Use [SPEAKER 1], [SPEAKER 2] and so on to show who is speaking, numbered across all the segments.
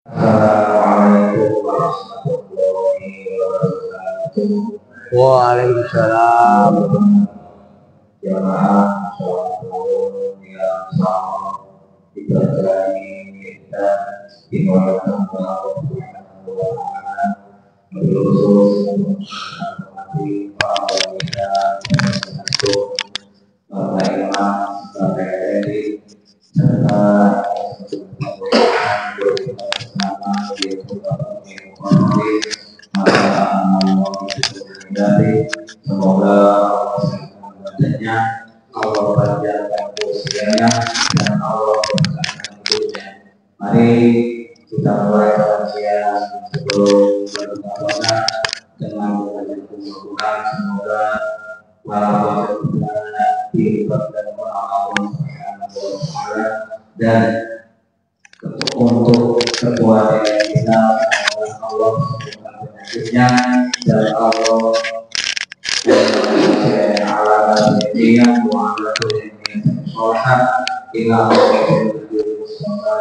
[SPEAKER 1] Assalamualaikum warahmatullahi wabarakatuh.
[SPEAKER 2] Waalaikumsalam.
[SPEAKER 1] Jemaah sholat yang sama diberkahi kita dimulakan Allah Subhanahu wa Ta'ala khusus menghormati para wanita untuk Bapak Imam, Bapak Edi serta semoga badannya Allah panjangkan usianya dan Allah berkahkan hidupnya. Mari kita mulai kajian sebelum berbuka dengan mengucapkan semoga para pendengar dilibatkan Allah Subhanahu wa Ta'ala dan untuk ketua kita Allah penyakitnya dan Allah ala yang mu'alatu yang sholat ila Rasulullah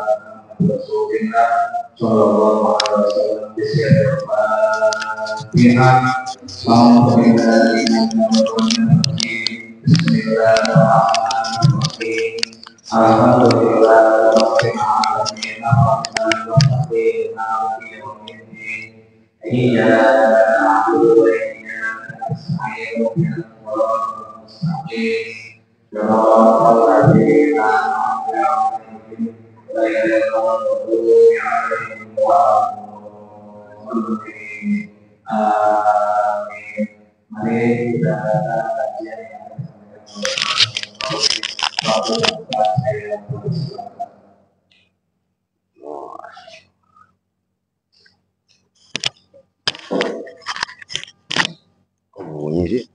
[SPEAKER 1] sallallahu alaihi wasallam bismillahirrahmanirrahim alhamdulillah rabbil alamin arrahmanirrahim maliki yaumiddin iyyaka na'budu wa iyyaka nasta'in ihdinas siratal ladzina an'amta 'alaihim ghairil maghdubi 'alaihim waladdallin. Amin. Mari kita kajian yang
[SPEAKER 2] Bunyi sih.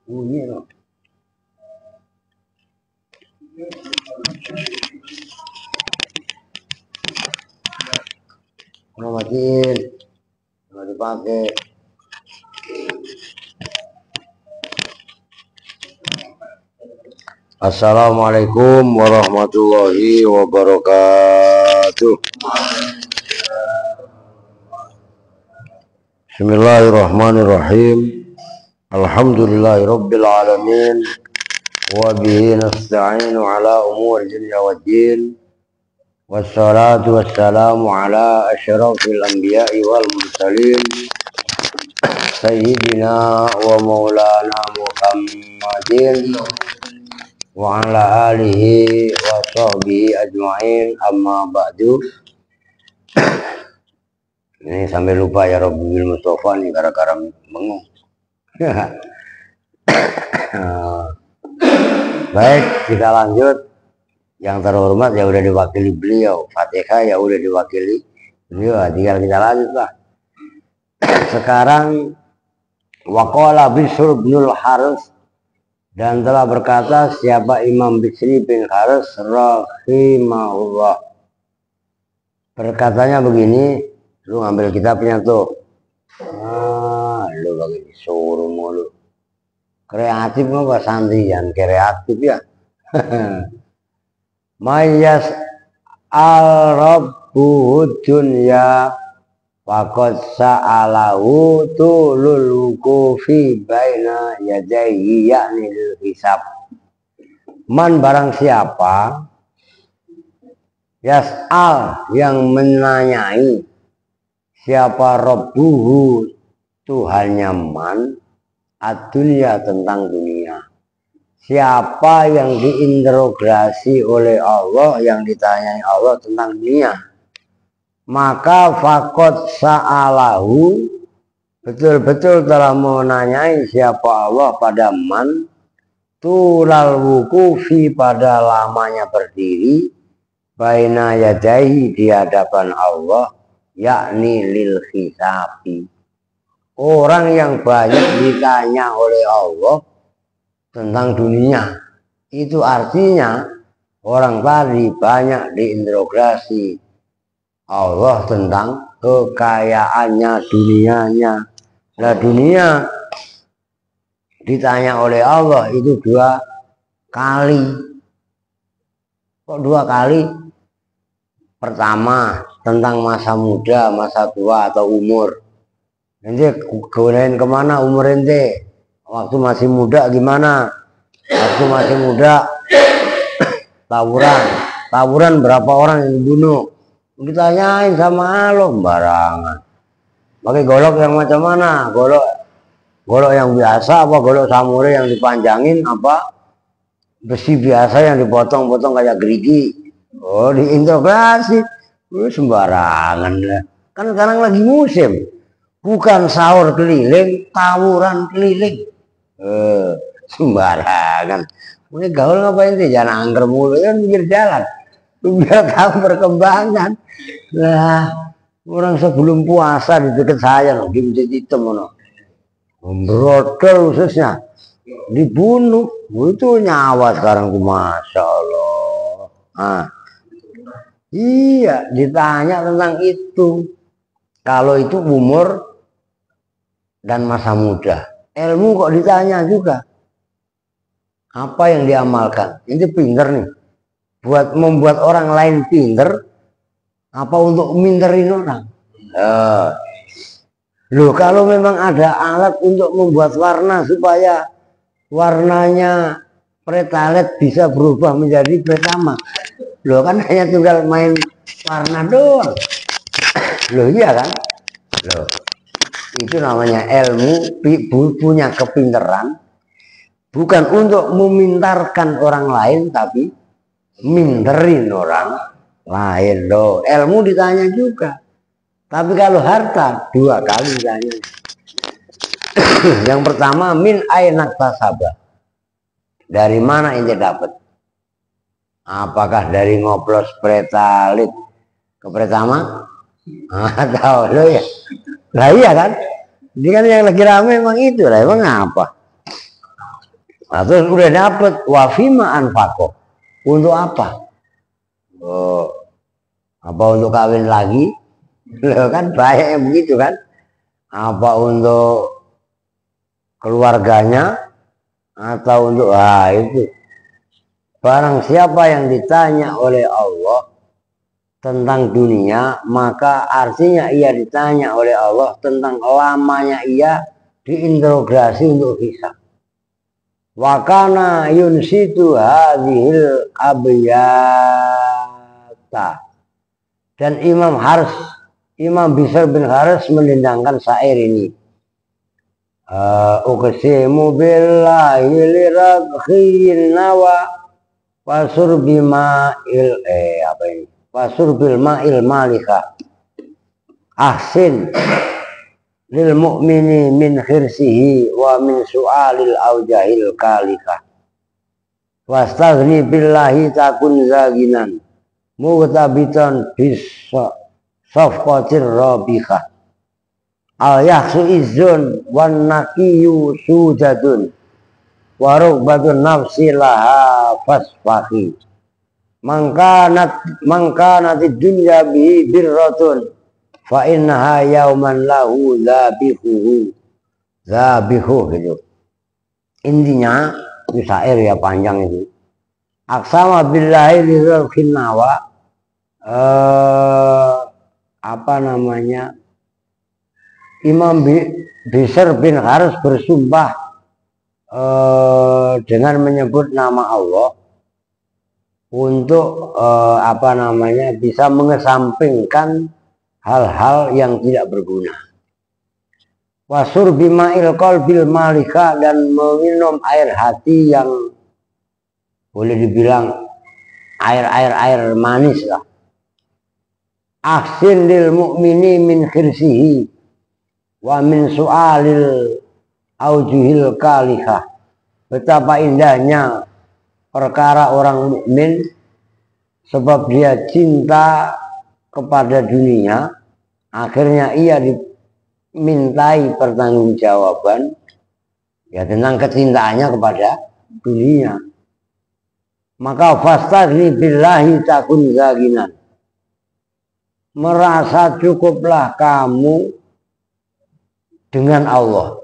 [SPEAKER 2] Bunyi loh. Matiin, nggak dipakai. Assalamualaikum warahmatullahi wabarakatuh. Bismillahirrahmanirrahim. Alhamdulillahirabbil alamin. Wa bihi nasta'inu ala umuri dunya waddin. Wassalatu wassalamu ala asyrafil anbiya'i wal mursalin sayyidina wa maulana Muhammadin wa ala alihi wa sahbihi ajma'in, amma ba'du. Ini sampai lupa ya Rabbil Mustafa nih gara-gara mengung. Baik, kita lanjut. Yang terhormat ya udah diwakili beliau, Fatihah ya udah diwakili beliau, tinggal kita lanjut lah. Sekarang waqala Bishr bin Harits, dan telah berkata siapa Imam Bishr bin Harits rahimahullah. Berkatanya begini, lu ngambil kitabnya tuh. Lu bagi suruh mulu. Kreatif apa santri yang kreatif ya. Mayas al-rabbu dunya faqad sa'alahu tulul wukufi baina yadayhi yakni hisab. Man barang siapa yas'al yang menanyai siapa rabbuhu Tuhannya man ad-dunya tentang dunia. Siapa yang diinterogasi oleh Allah, yang ditanyai Allah tentang dunia, maka faqad sa'alahu, betul-betul telah menanyai siapa Allah pada man tulal wukufi, pada lamanya berdiri baina yadaihi, di hadapan Allah, yakni lil hisabi. Orang yang banyak ditanya oleh Allah tentang dunia, itu artinya orang tadi banyak diinterogasi Allah tentang kekayaannya, dunianya, Nah dunia ditanya oleh Allah itu 2 kali. Kok 2 kali? Pertama tentang masa muda, masa tua atau umur. Ente gunain kemana umur ente? Waktu masih muda gimana? Waktu masih muda tawuran berapa orang yang dibunuh? Ditanyain sama Allah barangan. Pakai golok yang macam mana? Golok yang biasa apa golok samurai yang dipanjangin apa besi biasa yang dipotong-potong kayak gerigi? Oh, diintegrasi. Sembarangan lah. Kan sekarang lagi musim. Bukan sahur keliling, tawuran keliling. Sembarangan. Ini gaul ngapain sih? Jangan angker mulu kan pinggir jalan. Biar tahu perkembangan. Lah, orang sebelum puasa di dekat saya loh, di Masjid Hitam loh. Brodol khususnya dibunuh. Itu nyawa sekarang tuh, masya Allah. Nah, iya, ditanya tentang itu. Kalau itu umur dan masa muda. Ilmu kok ditanya juga. Apa yang diamalkan? Ini pinter nih. Buat membuat orang lain pinter. Apa untuk minterin orang? Loh, kalau memang ada alat untuk membuat warna supaya warnanya pretalet bisa berubah menjadi pretama. Loh, kan hanya tinggal main warna doang. Loh, iya kan? Loh, itu namanya ilmu, punya kepinteran. Bukan untuk memintarkan orang lain, tapi minterin orang lain. Loh, ilmu ditanya juga. Tapi kalau harta 2 kali ditanya. Yang pertama, min ainak tasabah. Dari mana ente dapat? Apakah dari ngoplos pretalit ke pretama? Atau lo ya? Lah iya kan? Ini kan yang lagi rame emang itu lah, emang apa? Atau udah dapet wafima anfaqo. Untuk apa? Oh, apa untuk kawin lagi? Loh, kan banyak yang begitu kan? Apa untuk keluarganya? Atau untuk itu. Barang siapa yang ditanya oleh Allah tentang dunia, maka artinya ia ditanya oleh Allah tentang lamanya ia diinterogasi untuk hisab. Wa kana yunsitu hadhil abyata. Dan Imam Bishr bin Haris mendendangkan syair ini. Uqsimu billahi lirakhin nawa wasur bima'il apa ini? Wasur bil ma'il malika. Ahsin lil mu'mini min khirsihi wa min su'alil aujahil kalika. Wastaghni billahi takun zaginan mughtabitan bis safqatir rabika. Al yahsu izzun wan naqiyu sujadun wa rugbatun nafsi laha fasfahi. Mangkanatid dunya bihi birratun fa innaha yauman lahu zabihu gitu. Intinya itu syair ya, panjang itu. Aksama billahi liralkin nawa, apa namanya, Imam Bishr bin Haris bersumpah dengan menyebut nama Allah untuk apa namanya, bisa mengesampingkan hal-hal yang tidak berguna. Wasur bima'il qalbil malika, dan meminum air hati yang boleh dibilang air manis lah. Ahsin lil mu'mini min khirsihi wa min su'alil aujuhil kalihah. Betapa indahnya perkara orang mukmin, sebab dia cinta kepada dunia, akhirnya ia dimintai pertanggungjawaban ya tentang kecintaannya kepada dunia. Maka fastaghni billahi takun zaginan. Merasa cukuplah kamu dengan Allah.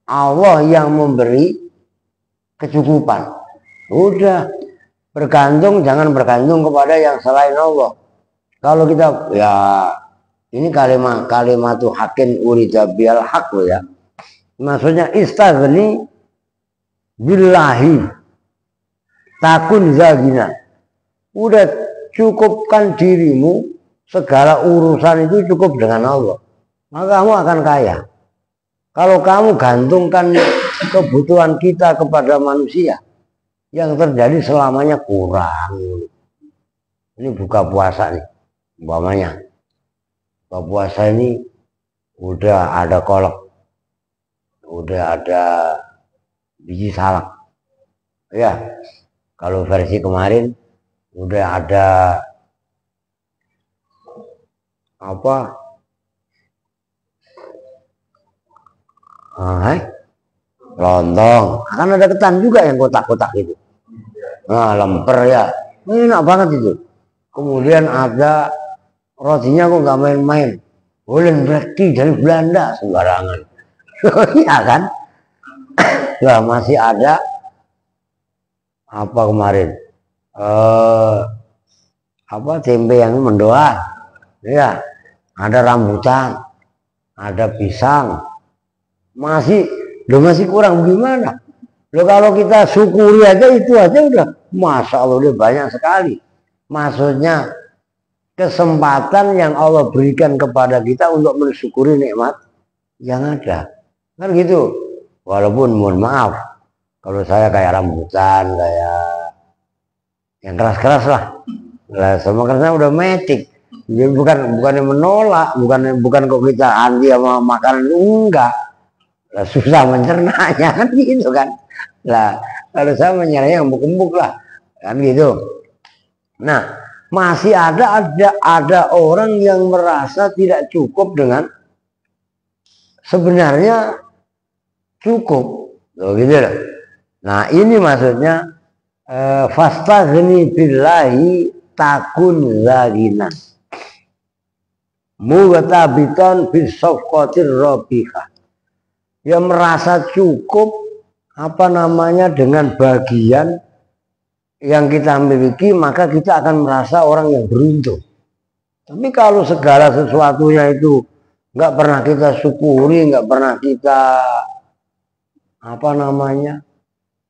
[SPEAKER 2] Allah yang memberi kecukupan. Udah, bergantung, jangan bergantung kepada yang selain Allah. Kalau kita, ya ini kalimatu hakin urida bil haq loh ya. Maksudnya istaghni billahi takun zagina. Udah, cukupkan dirimu, segala urusan itu cukup dengan Allah, maka kamu akan kaya. Kalau kamu gantungkan kebutuhan kita kepada manusia, yang terjadi selamanya kurang. Ini buka puasa nih, umpamanya buka puasa ini udah ada kolak, udah ada biji salak, ya. Kalau versi kemarin udah ada apa? Lontong, akan ada ketan juga yang kotak-kotak itu. Nah, lemper ya, enak banget itu. Kemudian ada rotinya kok nggak main-main, Holland Black dari Belanda sembarangan. Iya kan? Lah masih ada apa kemarin? Apa tempe yang mendoan? Ya, ada rambutan, ada pisang. Masih kurang gimana? Loh, kalau kita syukuri aja itu aja udah, masya Allah, udah banyak sekali. Maksudnya kesempatan yang Allah berikan kepada kita untuk mensyukuri nikmat yang ada, kan gitu. Walaupun mohon maaf, kalau saya kayak rambutan, kayak yang keras-keras lah, semua karena udah metik. Jadi bukan yang menolak, bukan kok kita anti sama makanan, enggak. Susah mencernanya kan gitu kan. Lah kalau saya menyerahnya yang empuk-empuk lah kan gitu. Nah, masih ada orang yang merasa tidak cukup dengan sebenarnya cukup. Loh, gitu loh. Nah, ini maksudnya fastaghni billahi takun zagina. Mughtabitan bis safqatir rabihah. Ya merasa cukup dengan bagian yang kita miliki, maka kita akan merasa orang yang beruntung. Tapi kalau segala sesuatunya itu nggak pernah kita syukuri, nggak pernah kita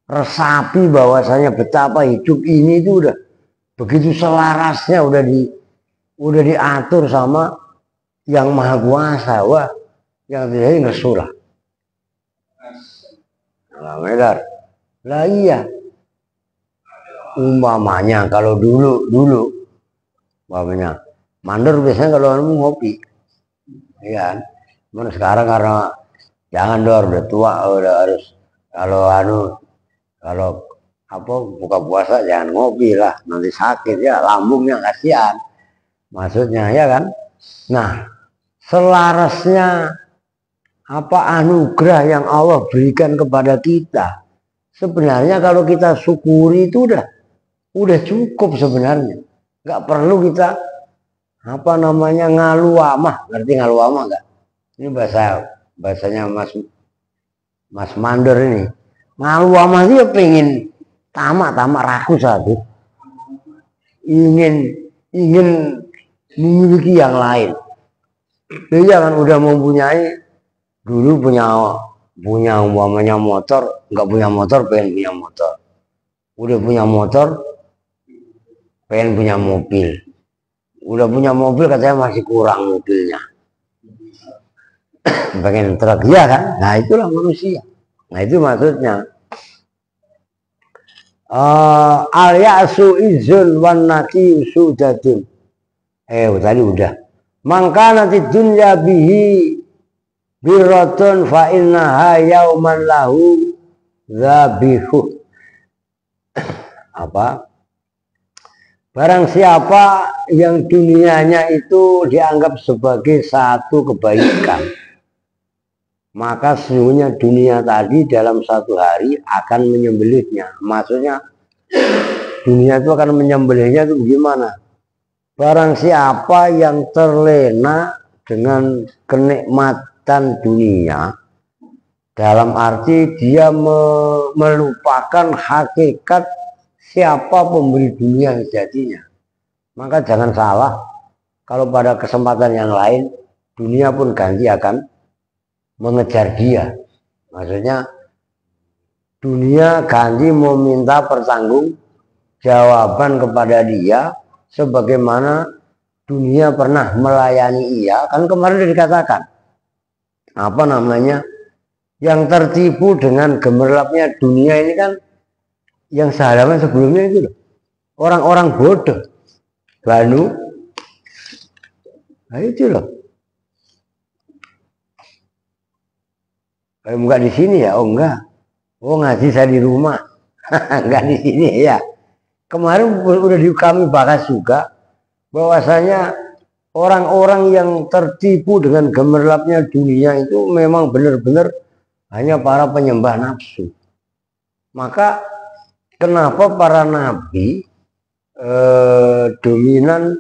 [SPEAKER 2] resapi bahwasanya betapa hidup ini itu udah begitu selarasnya, udah diatur sama yang maha kuasa. Wah, yang terjadi ngesulah. Lah iya, umpamanya kalau dulu umpamanya mandor biasanya kalau kamu ngopi, ya. Cuman sekarang karena jangan udah tua, udah harus kalau buka puasa jangan ngopi lah, nanti sakit ya, lambungnya kasihan. Maksudnya ya kan. Nah, selarasnya anugerah yang Allah berikan kepada kita, sebenarnya kalau kita syukuri itu udah cukup sebenarnya. Nggak perlu kita ngaluamah. Ngerti ngaluamah nggak? Ini bahasanya Mas Mandor ini. Ngaluamah dia pengen tamak rakus satu, ingin memiliki yang lain. Dia kan udah mempunyai, dulu punya umpamanya motor, nggak punya motor pengen punya motor, udah punya motor pengen punya mobil, udah punya mobil katanya masih kurang mobilnya, pengen truk, ya kan. Nah, itulah manusia. Nah, itu maksudnya al-ya'su izun wan naki sudatun. Tadi udah. Mangka nanti dunya bihi birratun fa innaha yauman lahu zabihu. Barang siapa yang dunianya itu dianggap sebagai satu kebaikan, maka sesungguhnya dunia tadi dalam satu hari akan menyembelihnya. Maksudnya dunia itu akan menyembelihnya itu gimana? Barang siapa yang terlena dengan kenikmatan dunia, Dalam arti dia melupakan hakikat siapa pemberi dunia sejatinya. Maka jangan salah kalau pada kesempatan yang lain dunia pun ganti akan mengejar dia. Maksudnya dunia ganti meminta pertanggungjawaban kepada dia sebagaimana dunia pernah melayani ia. Kan kemarin sudah dikatakan apa namanya, yang tertipu dengan gemerlapnya dunia ini kan yang sehalaman sebelumnya itu loh, orang-orang bodoh Banu, nah itu loh. Enggak di sini ya? Oh enggak. Oh ngaji saya di rumah. Enggak di sini ya. Kemarin udah kami bahas juga bahwasanya orang-orang yang tertipu dengan gemerlapnya dunia itu memang benar-benar hanya para penyembah nafsu. Maka kenapa para nabi dominan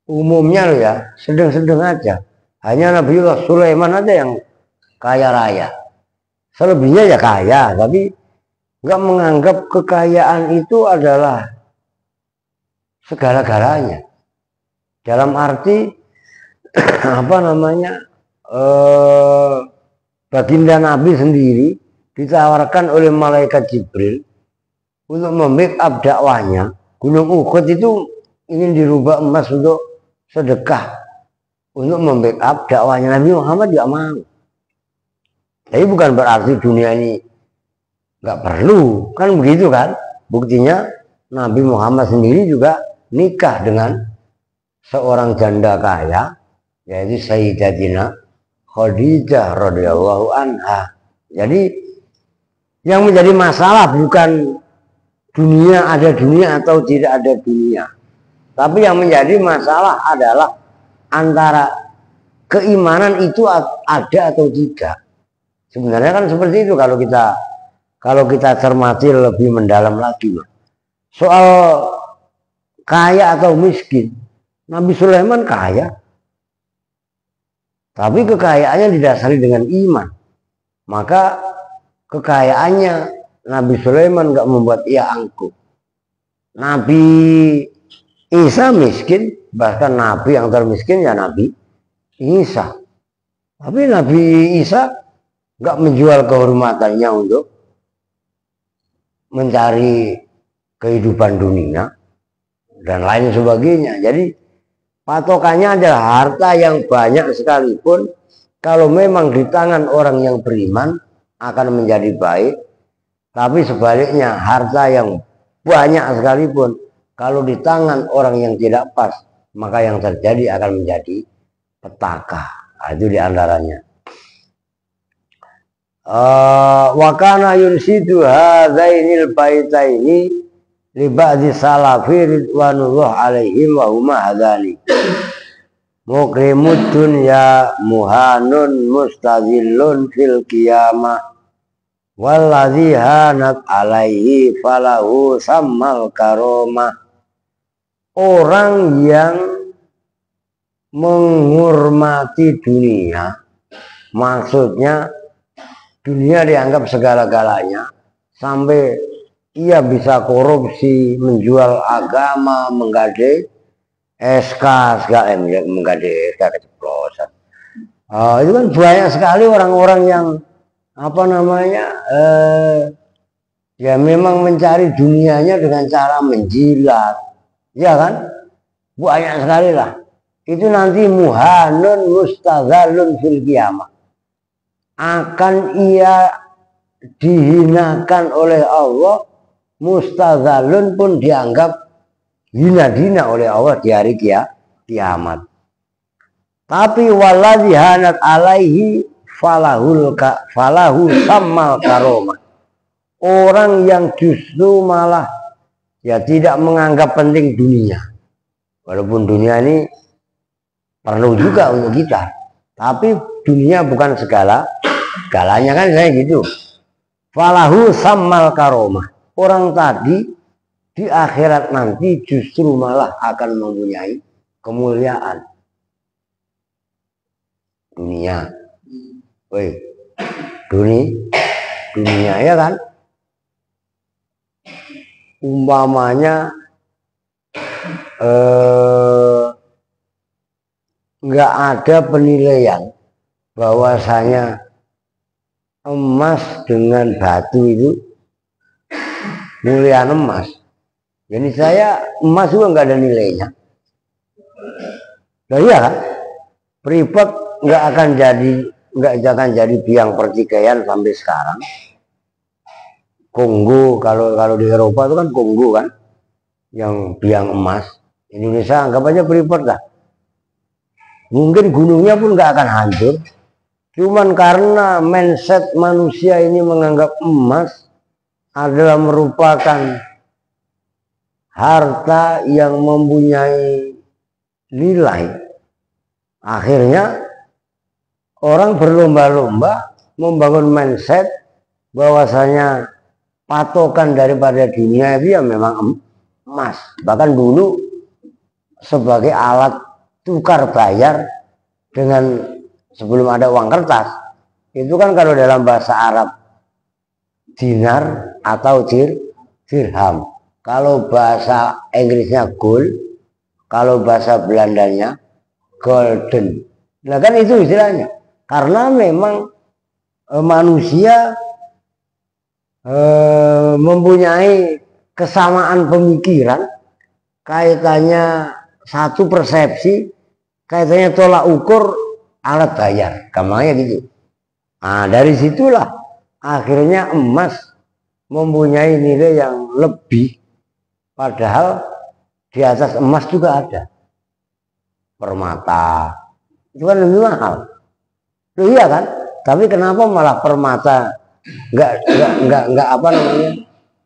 [SPEAKER 2] umumnya loh ya, sedang-sedang aja. Hanya Nabiullah Sulaiman aja yang kaya raya. Selebihnya ya kaya, tapi nggak menganggap kekayaan itu adalah segala-galanya. Dalam arti apa namanya, baginda Nabi sendiri ditawarkan oleh malaikat Jibril untuk membackup dakwahnya. Gunung Uhud itu ingin dirubah emas untuk sedekah, untuk membackup dakwahnya. Nabi Muhammad juga mau. Tapi bukan berarti dunia ini nggak perlu, kan begitu kan? Buktinya Nabi Muhammad sendiri juga nikah dengan seorang janda kaya, yaitu Sayyidatina Khadijah radhiyallahu anha. Jadi yang menjadi masalah bukan dunia, ada dunia atau tidak ada dunia, tapi yang menjadi masalah adalah antara keimanan itu ada atau tidak. Sebenarnya kan seperti itu kalau kita cermati lebih mendalam lagi. Soal kaya atau miskin, Nabi Sulaiman kaya, tapi kekayaannya didasari dengan iman. Maka kekayaannya Nabi Sulaiman nggak membuat ia angkuh. Nabi Isa miskin, bahkan Nabi yang termiskin ya Nabi Isa. Tapi Nabi Isa nggak menjual kehormatannya untuk mencari kehidupan dunia dan lain sebagainya. Jadi patokannya adalah harta yang banyak sekalipun, kalau memang di tangan orang yang beriman akan menjadi baik. Tapi sebaliknya harta yang banyak sekalipun kalau di tangan orang yang tidak pas, maka yang terjadi akan menjadi petaka. Nah, itu diantaranya. Wa kana yursidu hadzainil baitaini li ba'di salafi ridwanullah alaihim wa huma hadzani mukrimud dunya muhanun mustazillun fil qiyamah walladzi hanat alaihi falahu sammal karomah. Orang yang menghormati dunia, maksudnya dunia dianggap segala-galanya, sampai ia bisa korupsi, menjual agama, menggadai SK, segala menggadai SK keceplosan. Itu kan banyak sekali orang-orang yang apa namanya, ya memang mencari dunianya dengan cara menjilat, ya kan? Banyak sekali lah. Itu nanti muhanun mustazalun fil qiyamah, akan ia dihinakan oleh Allah, mustazalun pun dianggap hina-hina oleh Allah di hari kiamat. Tapi waladzi hanat alaihi falahu sammal karomah. Orang yang justru malah ya tidak menganggap penting dunia, walaupun dunia ini perlu juga untuk kita, tapi dunia bukan segalanya kan, saya gitu. Falahu sammal karomah. Orang tadi di akhirat nanti justru malah akan mempunyai kemuliaan. Dunia Woi, dunia ya kan, umpamanya nggak ada penilaian bahwasanya emas dengan batu itu mulia emas. Jadi saya emas juga nggak ada nilainya. Nah iya kan, Freeport nggak akan jadi biang pertikaian sampai sekarang. Kongo kalau di Eropa itu kan Kongo kan yang biang emas. Indonesia anggap aja Freeport lah. Mungkin gunungnya pun nggak akan hancur. Cuman karena mindset manusia ini menganggap emas adalah merupakan harta yang mempunyai nilai. Akhirnya orang berlomba-lomba membangun mindset bahwasanya patokan daripada dunia itu ya memang emas. Bahkan dulu sebagai alat tukar bayar dengan sebelum ada uang kertas, itu kan kalau dalam bahasa Arab dinar atau dirham. Kalau bahasa Inggrisnya gold, kalau bahasa Belandanya golden. Nah kan itu istilahnya. Karena memang manusia mempunyai kesamaan pemikiran, kaitannya satu persepsi, kaitannya tolak ukur alat bayar, gampangnya gitu. Nah dari situlah akhirnya emas mempunyai nilai yang lebih, padahal di atas emas juga ada permata, itu kan lebih mahal. Loh iya kan? Tapi kenapa malah permata nggak apa namanya?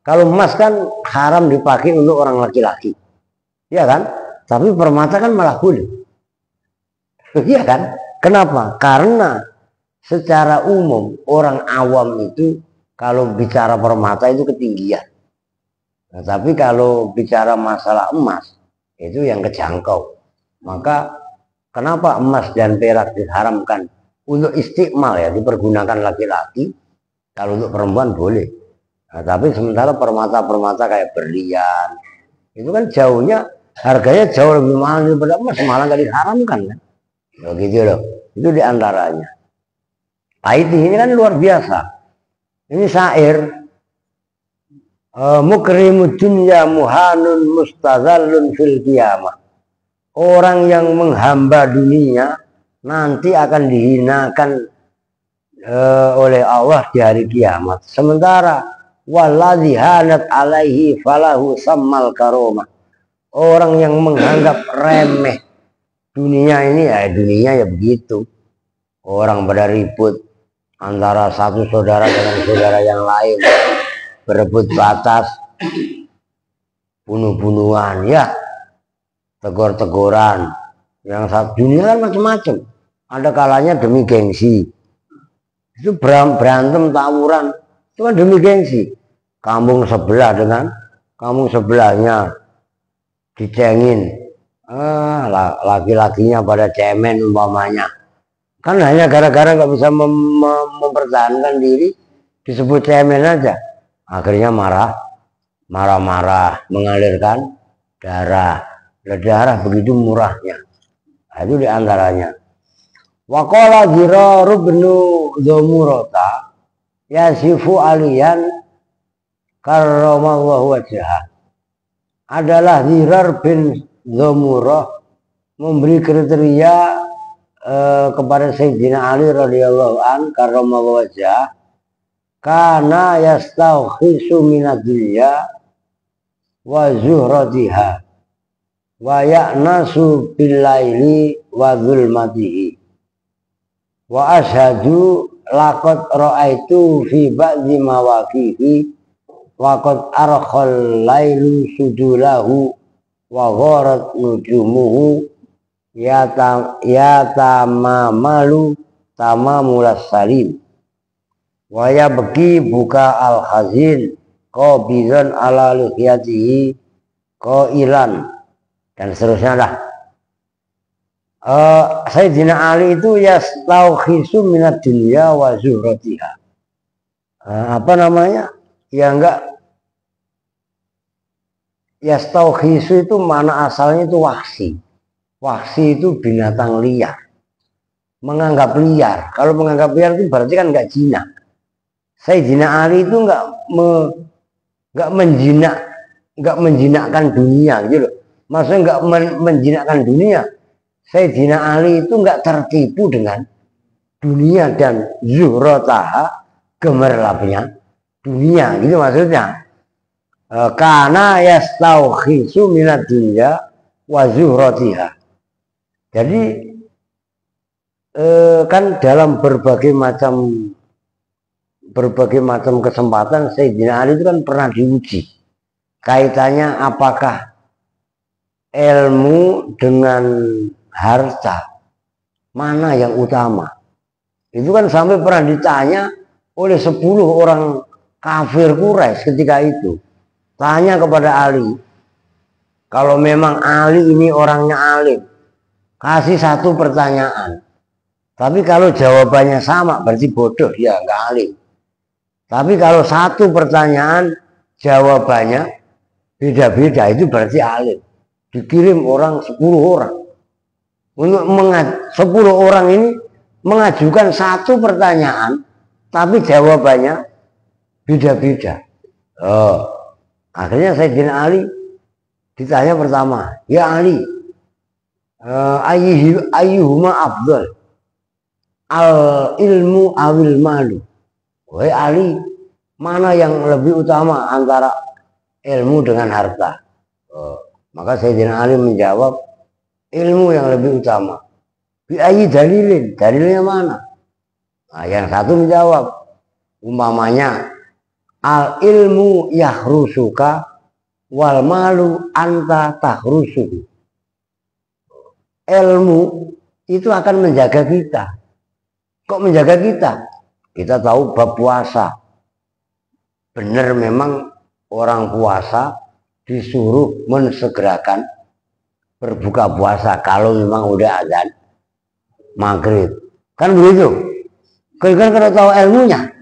[SPEAKER 2] Kalau emas kan haram dipakai untuk orang laki-laki, iya kan? Tapi permata kan malah boleh. Loh iya kan? Kenapa? Karena secara umum orang awam itu kalau bicara permata itu ketinggian. Nah, tapi kalau bicara masalah emas itu yang kejangkau. Maka kenapa emas dan perak diharamkan untuk istiqmal ya, dipergunakan laki-laki, kalau untuk perempuan boleh. Nah, tapi sementara permata-permata kayak berlian itu kan jauhnya harganya jauh lebih mahal daripada emas, malah nggak diharamkan kan. Begitu loh. Itu diantaranya. Haiti ini kan luar biasa. Ini syair mukrimud dunya muhanun mustazallun fil qiyamah. Orang yang menghamba dunia nanti akan dihinakan oleh Allah di hari kiamat. Sementara walladzi hanat alaihi falahu sammal karomah. Orang yang menganggap remeh dunia ini, ya dunia ya begitu. Orang pada ribut antara satu saudara dengan saudara yang lain, berebut batas, bunuh-bunuhan, ya, tegor-tegoran. Yang satu dunia kan macam-macam. Ada kalanya demi gengsi. Itu berantem tawuran, itu kan demi gengsi. Kampung sebelah dengan kampung sebelahnya dicengin, laki-lakinya pada cemen umpamanya. Kan hanya gara-gara nggak bisa mempertahankan diri, disebut cemen aja. Akhirnya marah-marah, mengalirkan darah. Darah begitu murahnya. Nah, itu diantaranya. Waqala Dirar bin Dzumurata yasifu aliyan karramallahu wajhah. Adalah Dirar bin Dzumurah memberi kriteria kepada Sayyidina Ali radhiyallahu an karramallahu wajhah, kana yastauhisu minad dunya wa zuhratiha wa ya'nasu bil laili wa zulmatihi wa ashhadu laqad ra'aitu fi ba'dhi mawaqifi wa qad arkhal lailu sudulahu wa gharat nujumuhu ya tamamalu tamamulas salim wa yabki buka al khazin qabizan ala lihiyatihi qailan, dan seterusnya lah. Sayyidina Ali itu yastauhisu minad dunya wa zuhratiha. Apa namanya? Ya enggak, yastauhisu itu mana asalnya itu wahsi. Wahsi itu binatang liar. Menganggap liar. Kalau menganggap liar itu berarti kan enggak jinak. Sayyidina Ali itu enggak menjinakkan dunia gitu loh. Maksudnya enggak menjinakkan dunia. Sayyidina Ali itu enggak tertipu dengan dunia dan zuhrataha, gemerlapnya dunia gitu maksudnya. Karena yastauhisu minad dunya wa zuhratiha. Jadi kan dalam berbagai macam kesempatan Sayyidina Ali itu kan pernah diuji. Kaitannya apakah ilmu dengan harta mana yang utama? Itu kan sampai pernah ditanya oleh 10 orang kafir Quraisy ketika itu. Tanya kepada Ali. Kalau memang Ali ini orangnya alim, kasih satu pertanyaan. Tapi kalau jawabannya sama berarti bodoh, ya nggak alim. Tapi kalau satu pertanyaan jawabannya beda-beda itu berarti alim. Dikirim orang 10 orang. Untuk 10 orang ini mengajukan satu pertanyaan tapi jawabannya beda-beda. Akhirnya Sayyidina Ali ditanya pertama, ya Ali, ayyuhuma afdal, al ilmu awil malu. Wahai Ali, mana yang lebih utama antara ilmu dengan harta? Maka Sayyidina Ali menjawab, ilmu yang lebih utama. Bi ayyi dalilin, dalilnya mana? Nah, yang satu menjawab, umpamanya al ilmu yahrusuka wal malu anta tahrusuhu. Ilmu itu akan menjaga kita. Kok menjaga kita? Kita tahu bab puasa. Benar memang orang puasa disuruh mensegerakan berbuka puasa kalau memang udah azan maghrib. Kan begitu. Kan kalau tahu ilmunya.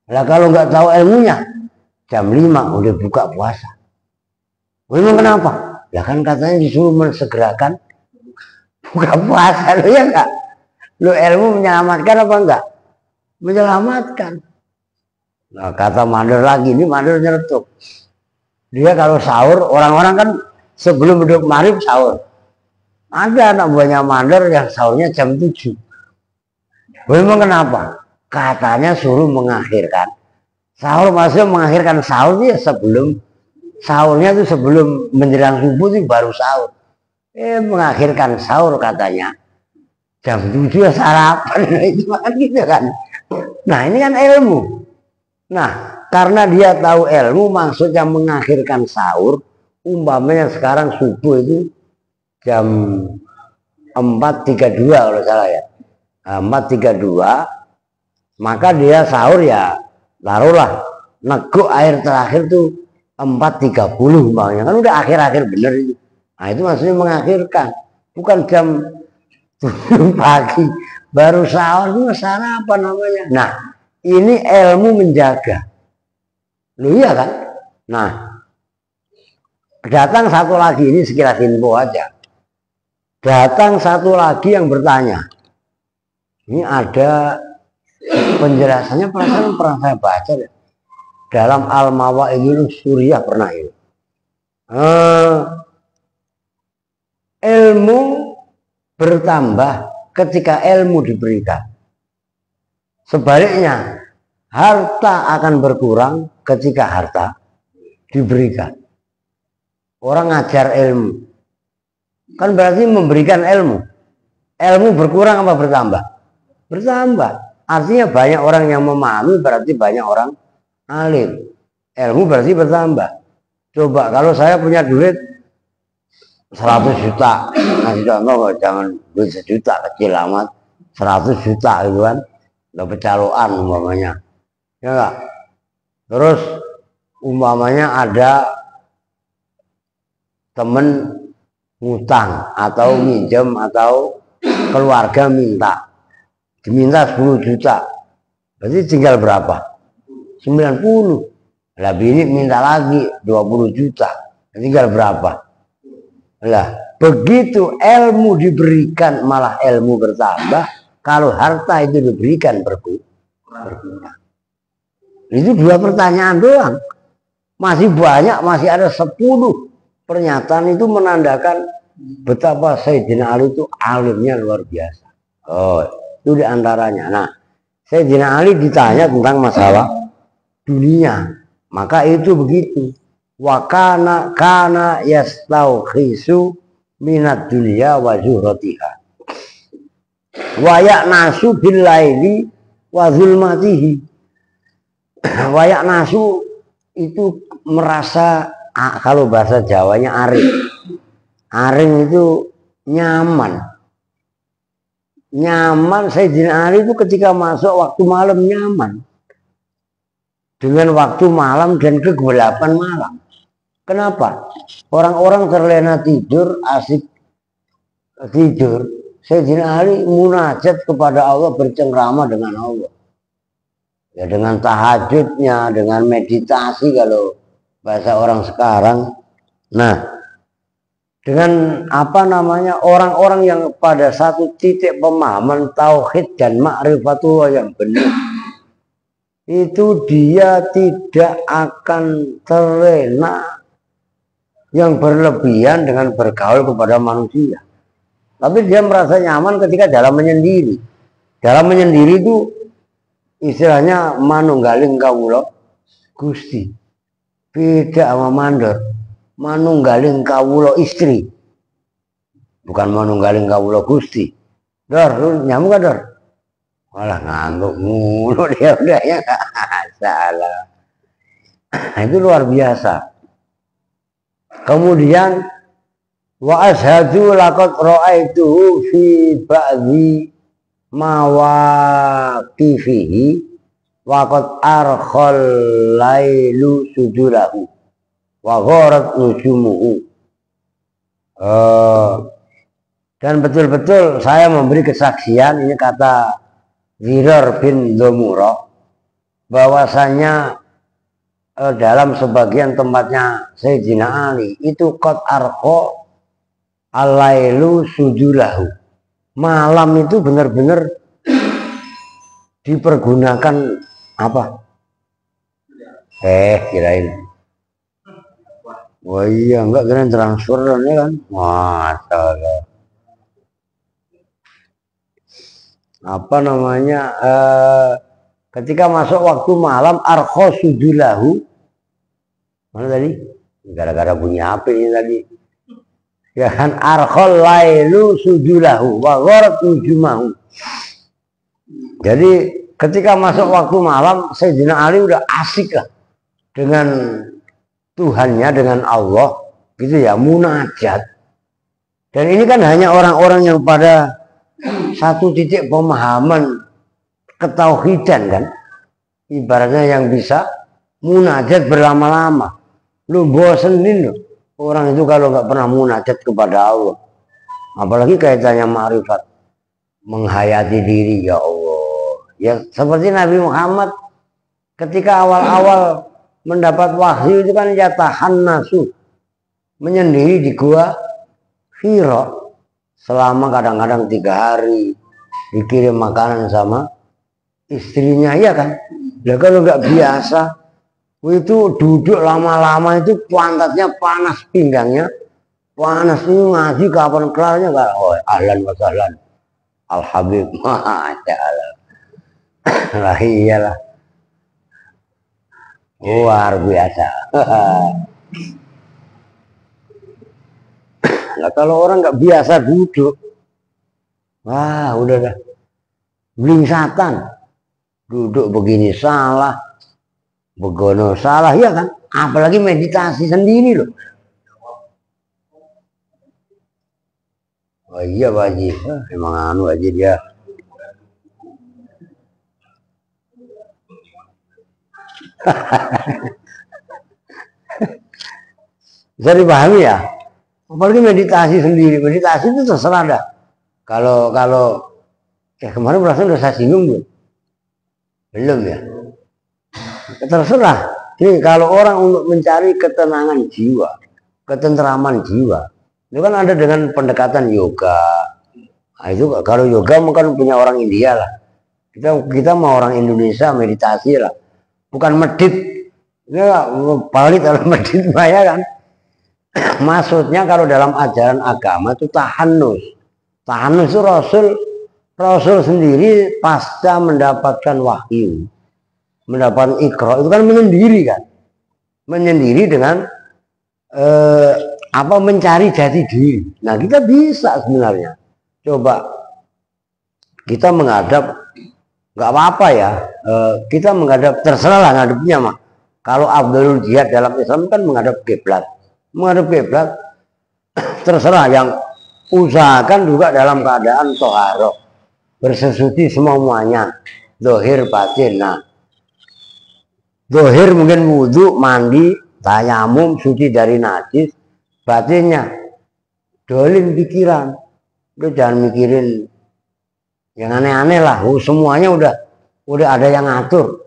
[SPEAKER 2] Lah kalau nggak tahu ilmunya, jam 5 udah buka puasa. Memang kenapa? Ya kan katanya disuruh mensegerakan buka puasa, lo ya enggak? Lo ilmu menyelamatkan apa enggak? Menyelamatkan. Nah, kata mandor lagi, ini mandor nyeletuk. Dia kalau sahur, orang-orang kan sebelum duduk maghrib sahur. Ada anak buahnya mandor yang sahurnya jam 7. Memang kenapa? Katanya suruh mengakhirkan sahur, maksudnya mengakhirkan sahur ya sebelum sahurnya itu sebelum menjelang subuh itu baru sahur. Mengakhirkan sahur katanya jam 7 sarapan itu kan gitu kan. Nah ini kan ilmu. Nah karena dia tahu ilmu maksudnya mengakhirkan sahur. Umpamanya sekarang subuh itu jam 4.32 kalau salah ya, 4.32, maka dia sahur ya taruhlah neguk air terakhir tuh 4.30 umpamanya, kan udah akhir-akhir bener itu. Nah itu maksudnya mengakhirkan, bukan jam 7 pagi baru sahur itu sarapan namanya. Nah ini ilmu menjaga, lu iya kan? Nah datang satu lagi, ini sekilas info aja. Datang satu lagi yang bertanya, ini ada penjelasannya, perasaan pernah saya baca ya. Dalam Al-Mawa'idul Suriyah pernah itu. Ilmu bertambah ketika ilmu diberikan. Sebaliknya, harta akan berkurang ketika harta diberikan. Orang ngajar ilmu, kan berarti memberikan ilmu. Ilmu berkurang apa bertambah? Bertambah. Artinya banyak orang yang memahami berarti banyak orang alim. Ilmu berarti bertambah. Coba kalau saya punya duit 100 juta, ngasih contoh, jangan duit 1 juta kecil amat, 100 juta gitu kan, dapat calokan umpamanya, ya enggak? Terus umpamanya ada temen ngutang atau minjem atau keluarga diminta 10 juta. Berarti tinggal berapa? 90. Lah bini minta lagi 20 juta. Tinggal berapa? Lah, begitu ilmu diberikan malah ilmu bertambah, kalau harta itu diberikan berkurang. Itu 2 pertanyaan doang. Masih banyak, masih ada 10 pernyataan itu menandakan betapa Sayyidina Ali itu alimnya luar biasa. Oh, itu diantaranya. Nah, Sayyidina Ali ditanya tentang masalah dunia, maka itu begitu. Wa kana yastauhisu minat dunia wa zuhratiha. Wa ya'nasu bil laili wa zulmatihi. Wa ya'nasu itu merasa, kalau bahasa Jawanya aring. Aring itu nyaman. Nyaman Sayyidina Ali itu ketika masuk waktu malam nyaman. Dengan waktu malam dan kegelapan malam. Kenapa? Orang-orang terlena tidur, asik tidur. Sayyidina Ali munajat kepada Allah, bercengkrama dengan Allah. Ya dengan tahajudnya, dengan meditasi kalau bahasa orang sekarang. Nah, dengan orang-orang yang pada satu titik pemahaman tauhid dan ma'rifatullah yang benar, itu dia tidak akan terlena yang berlebihan dengan bergaul kepada manusia. Tapi dia merasa nyaman ketika dalam menyendiri. Dalam menyendiri itu istilahnya manunggaling kawula Gusti. Beda sama mandor. Manunggaling kawula istri. Bukan manunggaling kawula Gusti. Dor, lu nyamuk gak, Dor? Malah ngantuk mulu dia udah ya, salah. Nah, itu luar biasa. Kemudian wa ashadu laqad ra'aituhu fi ba'dhi mawaqifihi wa qad arkhal lailu sudurahu wa gharat nujumuhu. Dan betul-betul saya memberi kesaksian, ini kata Zirar bin Dhomura, bahwasanya dalam sebagian tempatnya Sayyidina Ali itu qad arqa al-lailu sujulahu. Malam itu benar-benar dipergunakan apa? Kirain. Wah iya, enggak kirain transfer ya kan? Masalah. Apa namanya? Ketika masuk waktu malam arkho sujulahu. Mana tadi? Gara-gara bunyi HP ini tadi. Ya kan, arkhol lailu sujulahu wa gharat nujumahu. Jadi ketika masuk waktu malam, Sayyidina Ali udah asik lah dengan Tuhannya, dengan Allah, gitu ya, munajat. Dan ini kan hanya orang-orang yang pada satu titik pemahaman ketauhidan kan, ibaratnya yang bisa munajat berlama-lama. Lu bosenin loh orang itu kalau nggak pernah munajat kepada Allah, apalagi kaitannya ma'rifat, menghayati diri. Ya Allah, ya seperti Nabi Muhammad ketika awal-awal mendapat wahyu itu kan yatahannasu, menyendiri di gua Hira selama kadang-kadang 3 hari, dikirim makanan sama istrinya, ya kan. Ya kalau nggak biasa itu duduk lama-lama itu pantatnya panas, pinggangnya panas, ini ngaji kapan kelarnya nggak? Oh, ahlan wa sahlan al habib, masya Allah. Lah iyalah, luar biasa. Nah kalau orang nggak biasa duduk, wah udah dah blingsatan. Duduk begini salah, begono salah, ya kan? Apalagi meditasi sendiri loh. Oh iya Pak Haji, emang anu aja dia. Bisa dipahami ya? Apalagi meditasi sendiri, meditasi itu terserah dah. Kalau kemarin perasaan udah saya singgung belum? Belum ya. Terserah. Jadi kalau orang untuk mencari ketenangan jiwa, ketentraman jiwa, itu kan ada dengan pendekatan yoga. Nah, itu kalau yoga mungkin punya orang India lah. Kita mau orang Indonesia meditasi lah. Bukan medit. Ya, palit kalau medit ya kan. Maksudnya kalau dalam ajaran agama itu tahanus. Tahanus itu Rasul sendiri pasca mendapatkan wahyu, mendapatkan Iqra itu kan menyendiri dengan mencari jati diri. Nah kita bisa sebenarnya. Coba kita menghadap, nggak apa-apa ya. Kita menghadap terserah lah ngadepnya mah. Kalau Afdhalul Jihad dalam Islam kan menghadap kiblat. Menghadap kiblat terserah, yang usahakan juga dalam keadaan toharoh, bersesuci semuanya, dohir batin. Nah, dohir mungkin wudhu, mandi, tayamum, suci dari najis. Batinnya dolin pikiran, udah jangan mikirin yang aneh-aneh lah. Semuanya udah ada yang ngatur.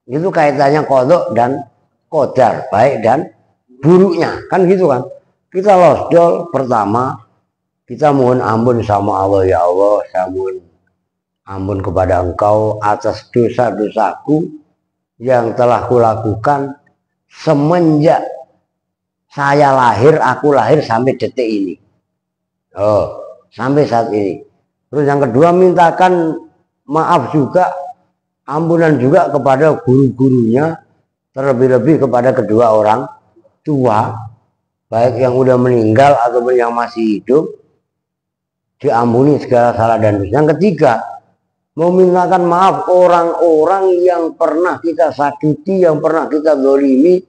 [SPEAKER 2] Itu kaitannya kodok dan kodar, baik dan buruknya, kan gitu kan. Kita losdol pertama, kita mohon ampun sama Allah, ya Allah, saya mohon ampun kepada Engkau atas dosa-dosaku yang telah kulakukan semenjak saya lahir, aku lahir sampai detik ini. Sampai saat ini. Terus yang kedua, mintakan maaf juga, ampunan juga kepada guru-gurunya, terlebih-lebih kepada kedua orang tua, baik yang udah meninggal ataupun yang masih hidup, diampuni segala salah dan dosa. Yang ketiga, memintakan maaf orang-orang yang pernah kita sakiti, yang pernah kita zalimi,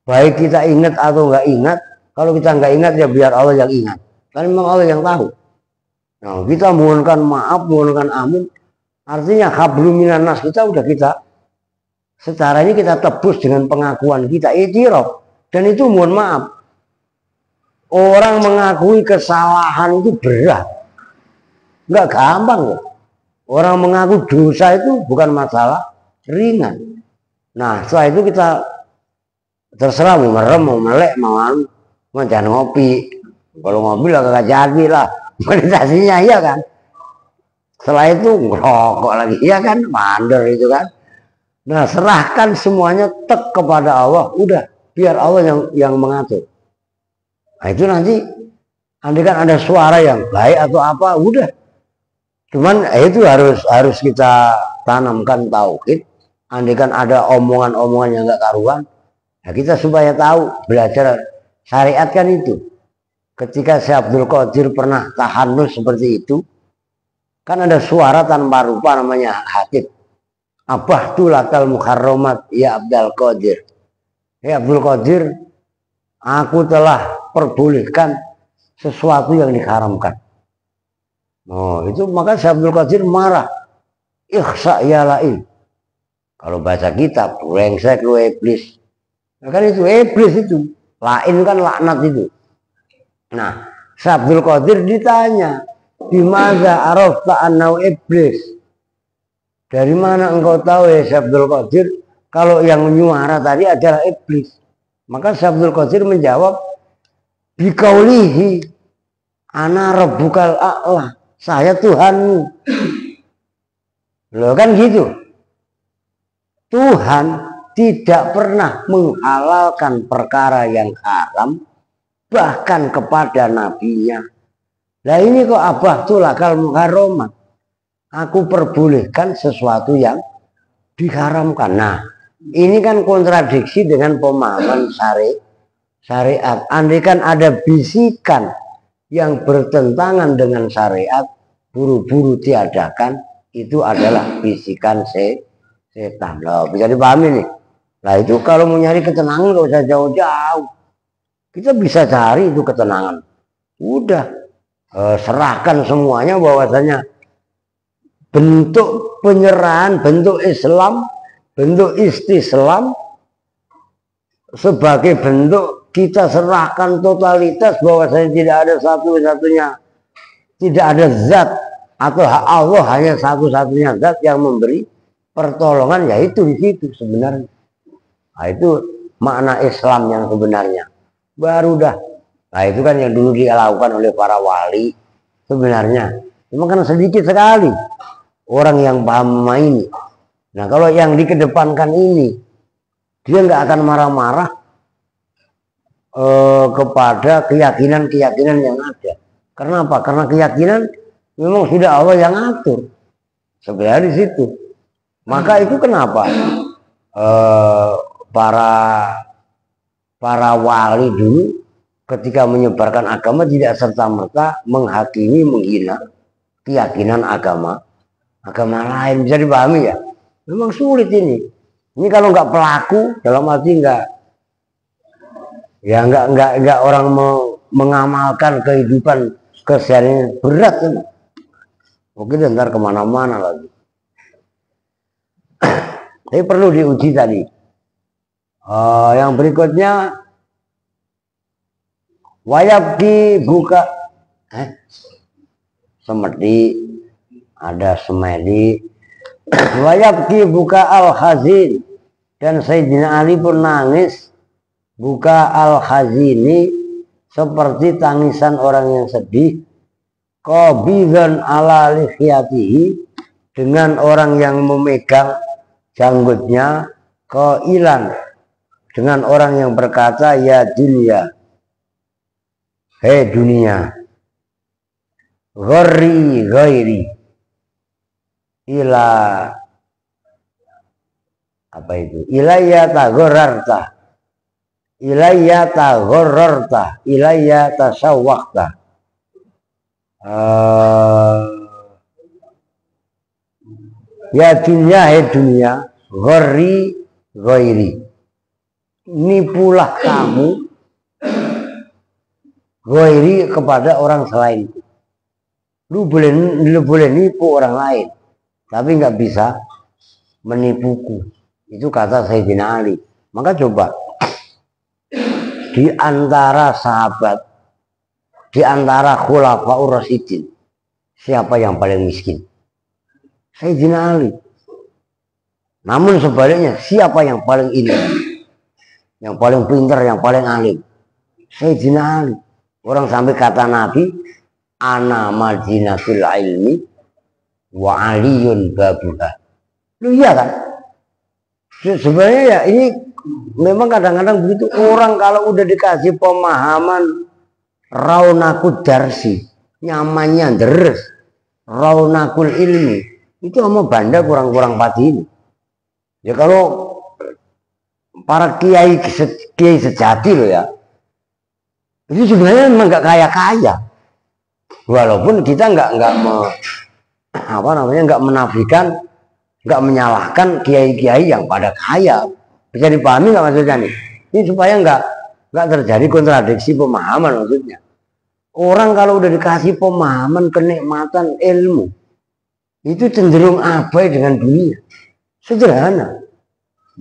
[SPEAKER 2] baik kita ingat atau nggak ingat. Kalau kita nggak ingat ya biar Allah yang ingat, kan memang Allah yang tahu. Nah, kita mohonkan maaf, mohonkan ampun, artinya hablum minan nas kita udah secara ini kita tebus dengan pengakuan kita, itiraf, dan itu mohon maaf. Orang mengakui kesalahan itu berat, nggak gampang loh. Orang mengaku dosa itu bukan masalah ringan. Nah setelah itu kita terserah mau merem, mau melek, mau jangan ngopi. Kalau ngopi lah kagak jadi lah meditasinya, ya kan. Setelah itu ngerokok lagi, ya kan, mandor itu kan. Nah serahkan semuanya kepada Allah, udah biar Allah yang mengatur. Nah itu nanti andaikan ada suara yang baik atau apa, udah. Cuman itu harus kita tanamkan tauhid. Andaikan ada omongan-omongan yang nggak karuan, ya kita supaya tahu, belajar syariat kan itu. Ketika Syekh Abdul Qadir pernah tahanus seperti itu, kan ada suara tanpa rupa namanya hatib. Abahtu lakal muharramat ya Abdul Qadir. Ya Abdul Qadir, aku telah perbolehkan sesuatu yang diharamkan. Oh, itu maka Syekh Abdul Qadir marah. Ikhsa ya lain. Kalau bahasa kita, brengsek lu iblis. Nah, kan itu iblis itu. Lain kan laknat itu. Nah, Syekh Abdul Qadir ditanya, "Bimaza arafta annau iblis?" Dari mana engkau tahu ya Syekh Abdul Qadir kalau yang menyuara tadi adalah iblis? Maka Syekh Abdul Qadir menjawab, "Biqaulihi ana rabbukal a'la." Saya Tuhanmu. Loh kan gitu. Tuhan tidak pernah menghalalkan perkara yang haram bahkan kepada nabinya. Nah ini kok abahtu lakal muharramat. Aku perbolehkan sesuatu yang diharamkan. Nah, ini kan kontradiksi dengan pemahaman syariat. Andaikan ada bisikan yang bertentangan dengan syariat, buru-buru tiadakan, itu adalah bisikan setan. Loh, bisa dipahami nih. Nah itu kalau mau nyari ketenangan gak usah jauh-jauh. Kita bisa cari itu ketenangan. Udah, serahkan semuanya, bahwasanya bentuk penyerahan, bentuk Islam, bentuk istislam, sebagai bentuk kita serahkan totalitas, bahwasanya tidak ada satu-satunya tidak ada zat atau Allah hanya satu-satunya zat yang memberi pertolongan, yaitu di situ sebenarnya. Nah, itu makna Islam yang sebenarnya. Baru dah. Nah, itu kan yang dulu dilakukan oleh para wali sebenarnya. Cuma kan sedikit sekali orang yang paham ini. Nah, kalau yang dikedepankan ini, dia nggak akan marah-marah kepada keyakinan-keyakinan yang ada. Karena apa? Karena keyakinan memang sudah Allah yang atur. Sebenarnya di situ. Maka itu kenapa para wali dulu ketika menyebarkan agama tidak serta-merta menghakimi, menghina keyakinan agama lain. Bisa dipahami ya? Memang sulit ini. Ini kalau nggak pelaku, dalam arti nggak orang mengamalkan kehidupan keseharian, berat kan? Mungkin ntar kemana-mana lagi. Tapi perlu diuji tadi. Yang berikutnya, wayabki buka semedi, ada semedi. Wayabki buka al-hazin, dan Sayyidina Ali pun nangis buka al-hazini, seperti tangisan orang yang sedih, qabidan ala lihiyatihi, dengan orang yang memegang janggutnya, qailan, dengan orang yang berkata, ya dunia, hei dunia, ghairi ghairi, ila apa itu? Ilayya taghorarta, ilayya taghorarta, ilayya tasawwakta. Ya dunia, hei dunia, ghairi ghairi, nipulah kamu, ghairi, kepada orang selain. Lu boleh nipu orang lain, tapi nggak bisa menipuku. Itu kata Sayyidina Ali. Maka coba, di antara sahabat, di antara khulafaur rasyidin, siapa yang paling miskin? Sayyidina Ali. Namun sebaliknya, siapa yang paling ilmu, yang paling pintar, yang paling alim? Sayyidina Ali. Orang sampai kata Nabi, ana madinatul ilmi wa aliyun babuha. Lu iya kan? Sebenarnya ya ini memang kadang-kadang begitu. Orang kalau udah dikasih pemahaman raunakul darsi, nyamannya deres, raunakul ilmi, itu sama banda kurang-kurang padi ini. Ya kalau para kiai sejati loh ya, itu sebenarnya memang nggak kaya-kaya. Walaupun kita nggak menafikan, nggak menyalahkan kiai-kiai yang pada kaya. Bisa dipahami nggak maksudnya nih? Ini supaya nggak terjadi kontradiksi pemahaman maksudnya. Orang kalau udah dikasih pemahaman kenikmatan ilmu, itu cenderung abai dengan dunia. Sederhana.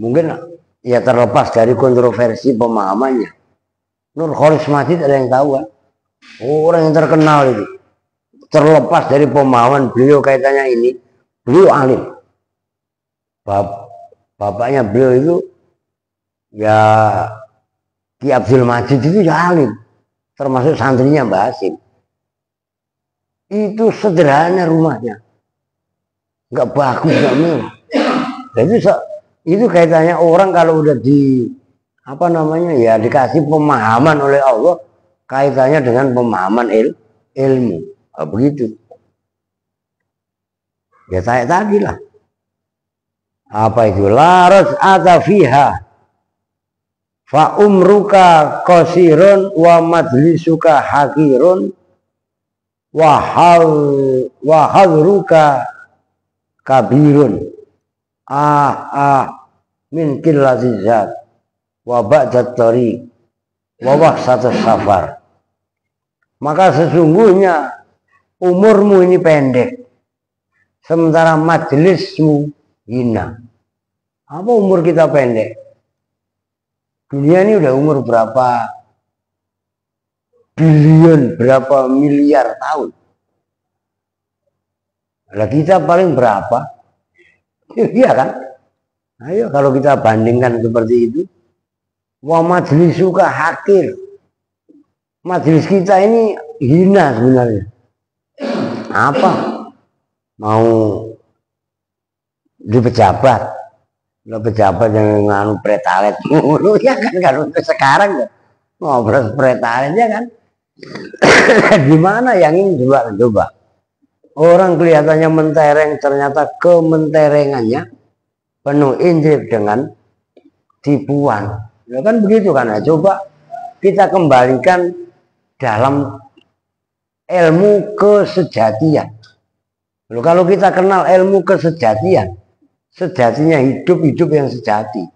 [SPEAKER 2] Mungkin ya terlepas dari kontroversi pemahamannya. Nurholis Majid ada yang tahu kan? Orang yang terkenal itu. Terlepas dari pemahaman beliau kaitannya ini, beliau alim. Bapaknya beliau itu ya Ki Abdul Majid itu ya alim, termasuk santrinya Mbah Hasim. Itu sederhana rumahnya, nggak bagus, nggak mewah. Jadi itu kaitannya orang kalau udah dikasih pemahaman oleh Allah, kaitannya dengan pemahaman ilmu. Begitu. Ya saya tadi lah. Apa itu? Laras atafiha fa umruka qasirun wa majlisuka hakirun wa hadruka kabirun. Min qillati zat wa ba'dat tariq wa wahsat safar. Maka sesungguhnya umurmu ini pendek, sementara majelismu hina. Apa umur kita pendek? Dunia ini udah umur berapa bilion, berapa miliar tahun. Lah kita paling berapa? Iya kan? Ayo kalau kita bandingkan seperti itu. Wa majlisuka hakir. Majelis kita ini hina sebenarnya. Apa? Mau di pejabat. Lo pejabat yang nganu pretalet. Ya kan kalau sekarang ya. Ngobrol pretalet ya kan. Gimana yang ini coba. Orang kelihatannya mentereng, ternyata kementerengannya penuh indrik dengan tipuan. Ya kan begitu kan? Nah, coba kita kembalikan dalam ilmu kesejatian. Lalu kalau kita kenal ilmu kesejatian, sejatinya hidup yang sejati.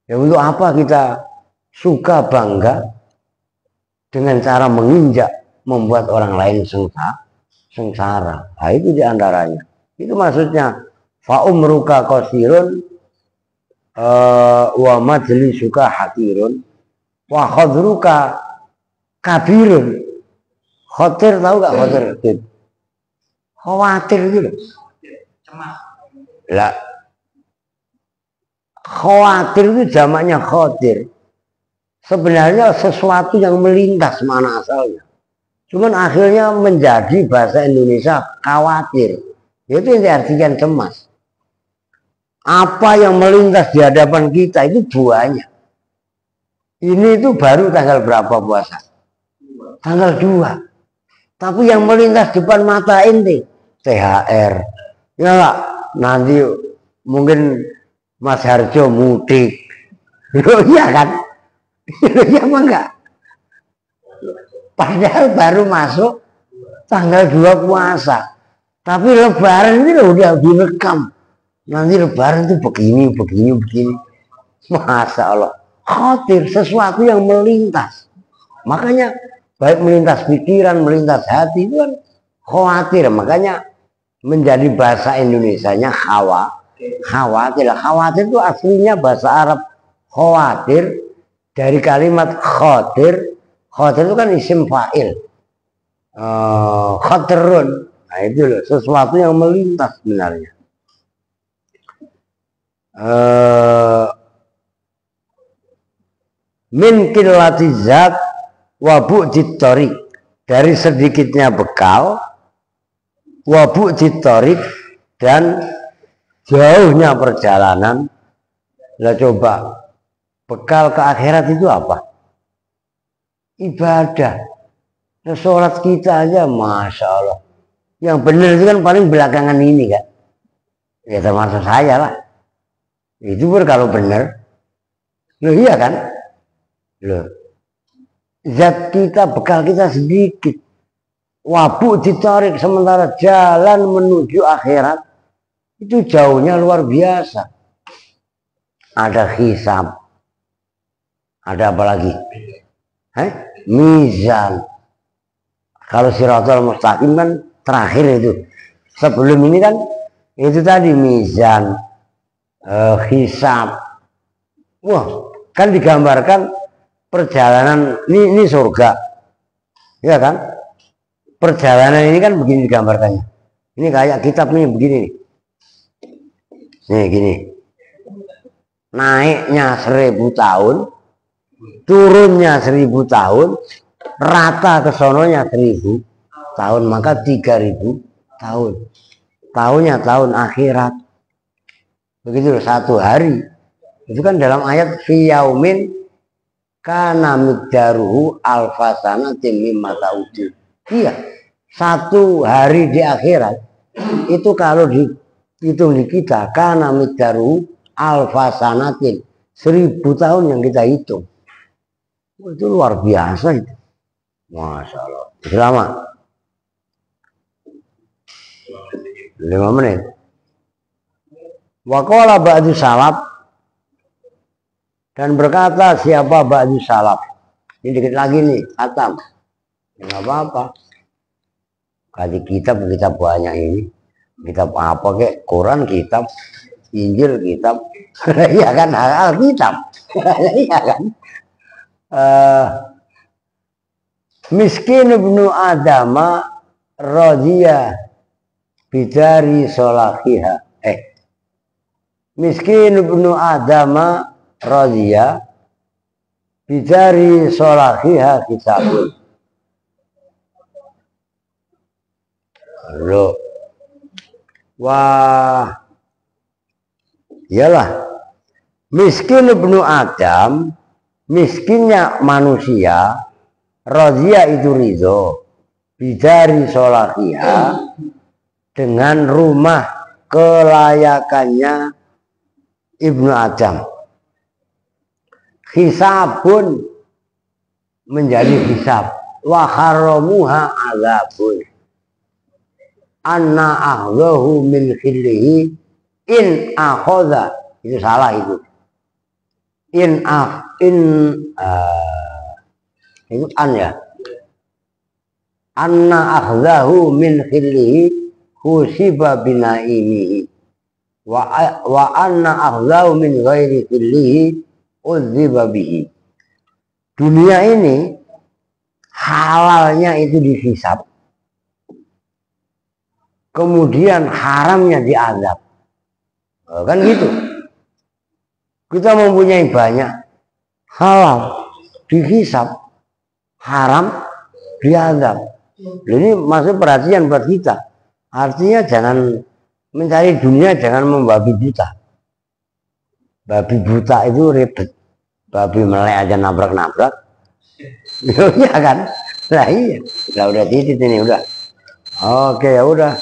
[SPEAKER 2] Ya untuk apa kita suka bangga dengan cara menginjak membuat orang lain sengsara. Nah, itu diantaranya. Itu maksudnya fa umruka qasirun wa majlisuka hakirun wa khadruka kabirun. Khatir, tahu gak khatir? Khawatir gitu loh. Lah, khawatir itu jamaknya khatir. Sebenarnya sesuatu yang melintas mana asalnya. Cuman akhirnya menjadi bahasa Indonesia khawatir. Itu yang diartikan cemas. Apa yang melintas di hadapan kita itu buahnya. Ini itu baru tanggal berapa puasa? Tanggal 2. Tapi yang melintas depan mata inti THR. Ya enggak, nanti mungkin Mas Harjo mudik. Loh iya kan? Iya apa enggak? Padahal baru masuk tanggal 2 puasa. Tapi lebaran ini udah direkam. Nanti lebaran itu begini. Masya Allah. Khawatir sesuatu yang melintas. Makanya baik melintas pikiran, melintas hati itu kan khawatir. Makanya menjadi bahasa Indonesianya khawatir. Khawatir itu aslinya bahasa Arab khawatir dari kalimat khawatir. Khawatir itu kan isim fa'il. Khatirun. Nah itu loh, sesuatu yang melintas sebenarnya. Min qillati zat wa bu'dit thariq. Dari sedikitnya bekal, wa bu'dit thariq, dan jauhnya perjalanan. Lah coba, bekal ke akhirat itu apa? Ibadah. Nah, sholat kita aja Masya Allah. Yang benar itu kan paling belakangan ini kan. Ya termasuk saya lah. Itu pun kalau benar. Loh iya kan? Loh. Zat kita, bekal kita sedikit. Wabuk ditarik, sementara jalan menuju akhirat itu jauhnya luar biasa. Ada hisab. Ada apa lagi? Mizan. Kalau Shirathul Mustaqim kan terakhir itu. Sebelum ini kan itu tadi mizan, hisab. Wah, kan digambarkan perjalanan ini surga. Ya kan? Perjalanan ini kan begini digambarkannya. Ini kayak kitab ini begini nih. Nih gini. Naiknya 1000 tahun, turunnya 1000 tahun, rata ke sononya 1000 tahun, maka 3000 tahun. Tahunnya tahun akhirat. Begitu satu hari. Itu kan dalam ayat fi yaumin kana miqdaruhu alfasanatin mimma ta'udun. Iya, satu hari di akhirat itu kalau dihitung di kita kana miqdaruhu alfasanatin, 1000 tahun yang kita hitung. Itu luar biasa itu. Masya Allah. Selama 5 menit. Waqala ba'du salaf, dan berkata siapa ba'du salaf. Ini dikit lagi nih, khatam. Enggak apa-apa. Kasih kitab banyak ini. Kitab apa kek? Quran kitab, Injil kitab. Iya kan, Alkitab. Iya kan? Miskin ibnu Adama radhiya bidari solahiha. Miskin ibnu Adama radhiya bidari solahiha kitabun. Loh. Wah. Iyalah. Miskin ibnu Adam, miskinnya manusia, radhiya itu ridho, bidari solahiha, dengan rumah kelayakannya Ibnu Adam. Hisabun menjadi hisab, wa haramuha azabun. Anna aghdahu min khillihi in akhadha, itu salah itu. Itu an ya. Anna aghdahu min khillihi husiba binaimihi wa anna aghdahu min ghairi khillihi udziba bihi. Dunia ini halalnya itu dihisab, kemudian haramnya diazab. Kan gitu. Kita mempunyai banyak, halal dihisab, haram diazab. Ini masuk perhatian buat kita. Artinya jangan mencari dunia, jangan membabi buta. Babi buta itu ribet. Babi melek aja nabrak-nabrak. Iya kan? Nah iya. Udah titit ini udah. Oke ya udah.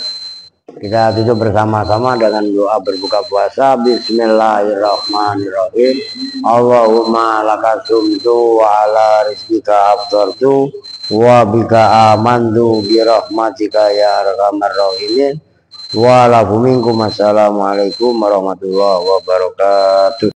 [SPEAKER 2] Kita tutup bersama-sama dengan doa berbuka puasa. Bismillahirrahmanirrahim. Allahumma laka sumtu wa ala rizkika aftartu wa bika amantu bi rahmatika ya arhamar rahimin. Wa lakum minkum assalamualaikum warahmatullahi wabarakatuh.